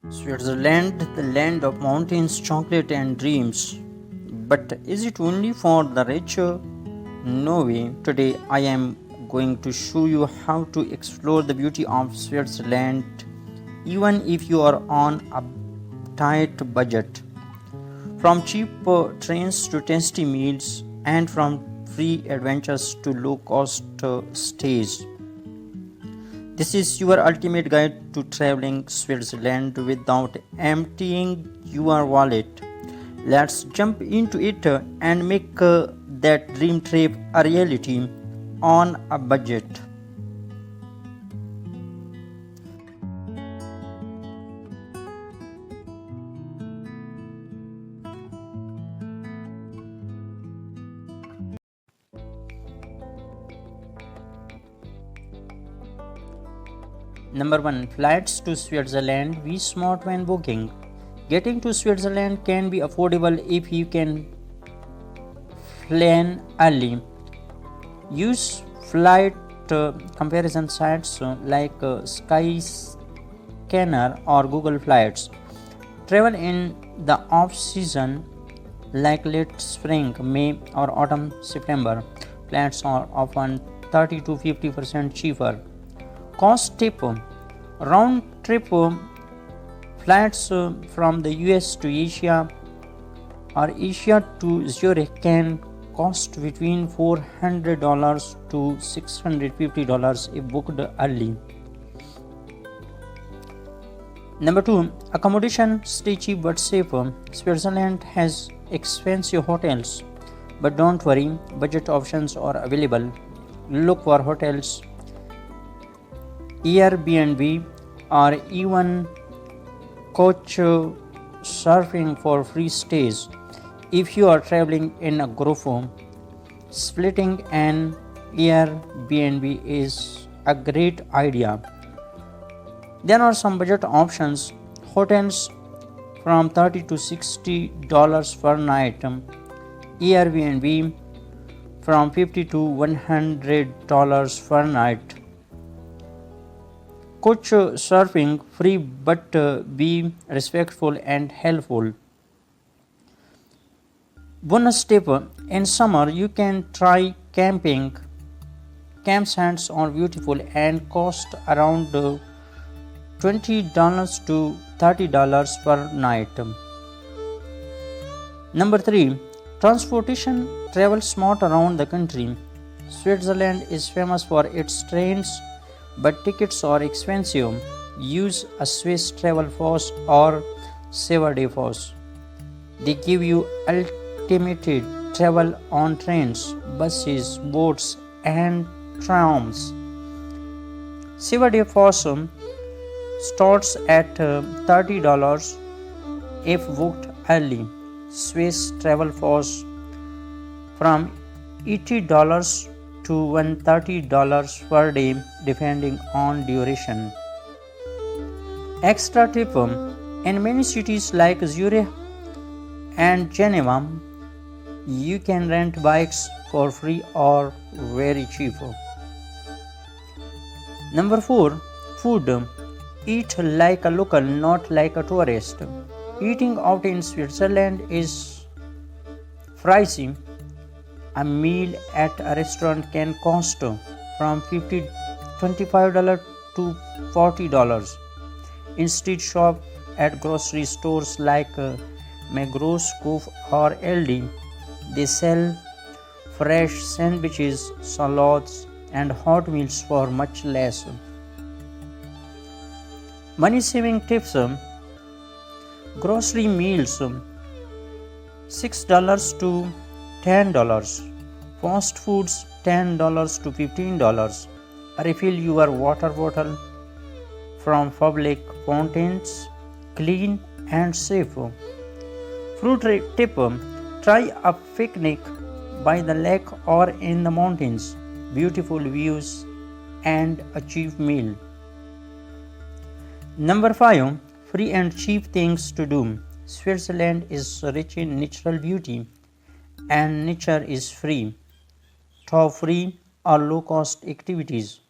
Switzerland, the land of mountains, chocolate, and dreams. But is it only for the rich? No way. Today I am going to show you how to explore the beauty of Switzerland even if you are on a tight budget. From cheap trains to tasty meals, and from free adventures to low cost stays. This is your ultimate guide to traveling Switzerland without emptying your wallet. Let's jump into it and make that dream trip a reality on a budget. Number 1. Flights to Switzerland. Be smart when booking. Getting to Switzerland can be affordable if you can plan early. Use flight comparison sites like Skyscanner or Google Flights. Travel in the off season like late spring, May or autumn, September. Flights are often 30 to 50% cheaper. Cost tip: round trip flights from the US to Asia or Asia to Zurich can cost between $400 to $650 if booked early. Number 2. Accommodation. Stay cheap but safe. Switzerland has expensive hotels, but don't worry, budget options are available. Look for hotels, Airbnb, or even coach surfing for free stays. If you are traveling in a group, splitting an Airbnb is a great idea. There are some budget options. Hotels from $30 to $60 per night. Airbnb from $50 to $100 per night. Coach surfing free but be respectful and helpful. Bonus tip: in summer you can try camping. Campsites are beautiful and cost around $20 to $30 per night. Number 3. Transportation. Travel smart around the country. Switzerland is famous for its trains, but tickets are expensive. Use a Swiss travel pass or 7-day pass. They give you ultimate travel on trains, buses, boats, and trams. 7-day pass starts at $30 if booked early. Swiss travel pass from $80 to $130 per day depending on duration. Extra tip: in many cities like Zurich and Geneva, you can rent bikes for free or very cheap. Number 4. Food. Eat like a local, not like a tourist. Eating out in Switzerland is pricey. A meal at a restaurant can cost from $25 to $40. Instead, shop at grocery stores like Migros, Coop, or Aldi. They sell fresh sandwiches, salads, and hot meals for much less. Money saving tips: grocery meals $6 to $10. Fast foods $10 to $15. Refill your water bottle from public fountains, clean and safe. Fruit tip: try a picnic by the lake or in the mountains. Beautiful views and a cheap meal. Number 5. Free and cheap things to do. Switzerland is rich in natural beauty and nature is free. Top free or low cost activities.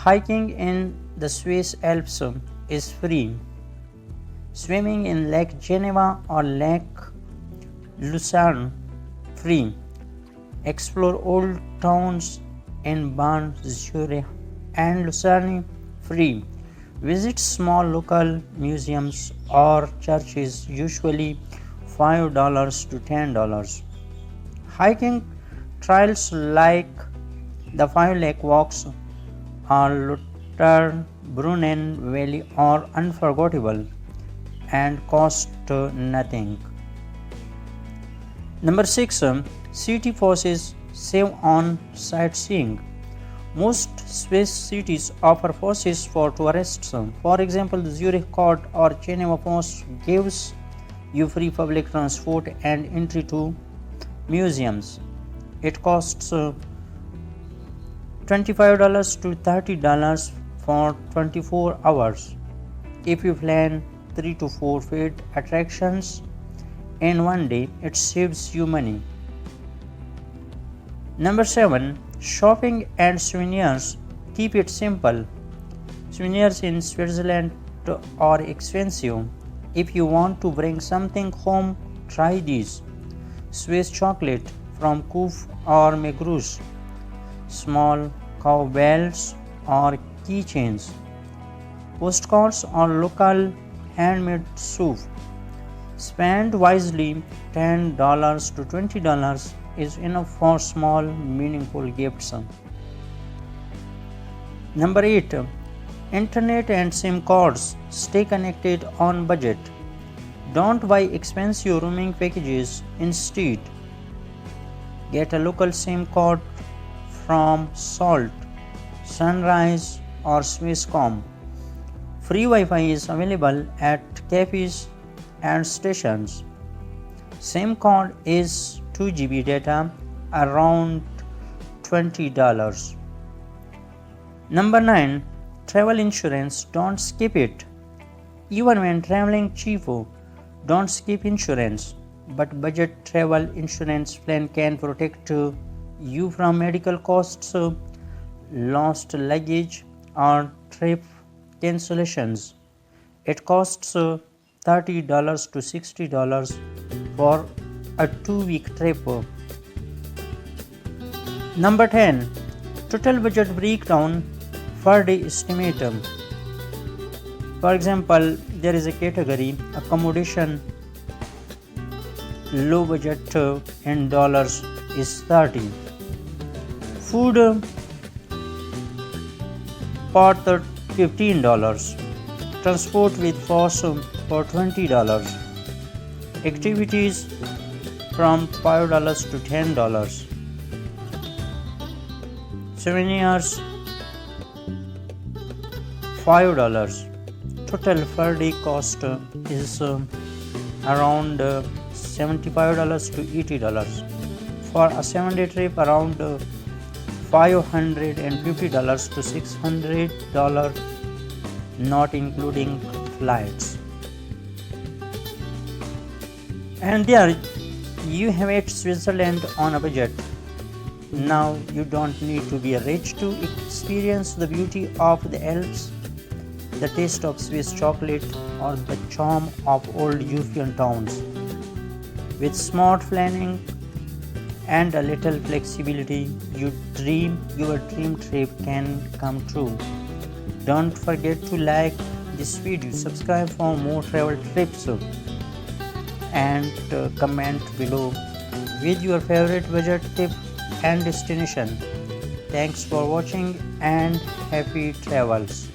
Hiking in the Swiss Alps is free. Swimming in Lake Geneva or Lake Lucerne free. Explore old towns in Bern, Zurich, and Lucerne free. Visit small local museums or churches, usually $5 to $10. Hiking trails like the Five Lake Walks or Lucerne Brunnen Valley are unforgettable and cost nothing. Number 6. City passes save on sightseeing. Most Swiss cities offer passes for tourists. For example, the Zurich Court or Geneva Pass gives you free public transport and entry to museums. It costs $25 to $30 for 24 hours. If you plan 3 to 4 paid attractions in one day, it saves you money. Number 7. Shopping and souvenirs. Keep it simple. Souvenirs in Switzerland are expensive. If you want to bring something home, try these. Swiss chocolate from Kuf or Megrous, small cowbells or keychains, postcards or local handmade soup. Spend wisely. $10 to $20 is enough for small, meaningful gifts. Number 8. Internet and SIM cards. Stay connected on budget. Don't buy expensive roaming packages. Instead, get a local SIM card from Salt, Sunrise, or Swisscom. Free Wi-Fi is available at cafes and stations. SIM card is 2 GB data, around $20. Number 9. Travel insurance. Don't skip it. Even when traveling cheap, don't skip insurance. But budget travel insurance plan can protect you from medical costs, lost luggage, or trip cancellations. It costs $30 to $60 for a 2-week trip. Number 10. Total budget breakdown per day estimate. For example, there is a category accommodation. Low budget in dollars is 30. Food for $15. Transport with pass for $20. Activities from $5 to $10. Souvenirs $5. Total per day cost is around $75 to $80. For a 7-day trip, around $550 to $600, not including flights. And there you have it, Switzerland on a budget. Now you don't need to be rich to experience the beauty of the Alps, the taste of Swiss chocolate, or the charm of old European towns. With smart planning and a little flexibility, your dream trip can come true. Don't forget to like this video, subscribe for more travel tips, and comment below with your favorite budget tip and destination. Thanks for watching and happy travels.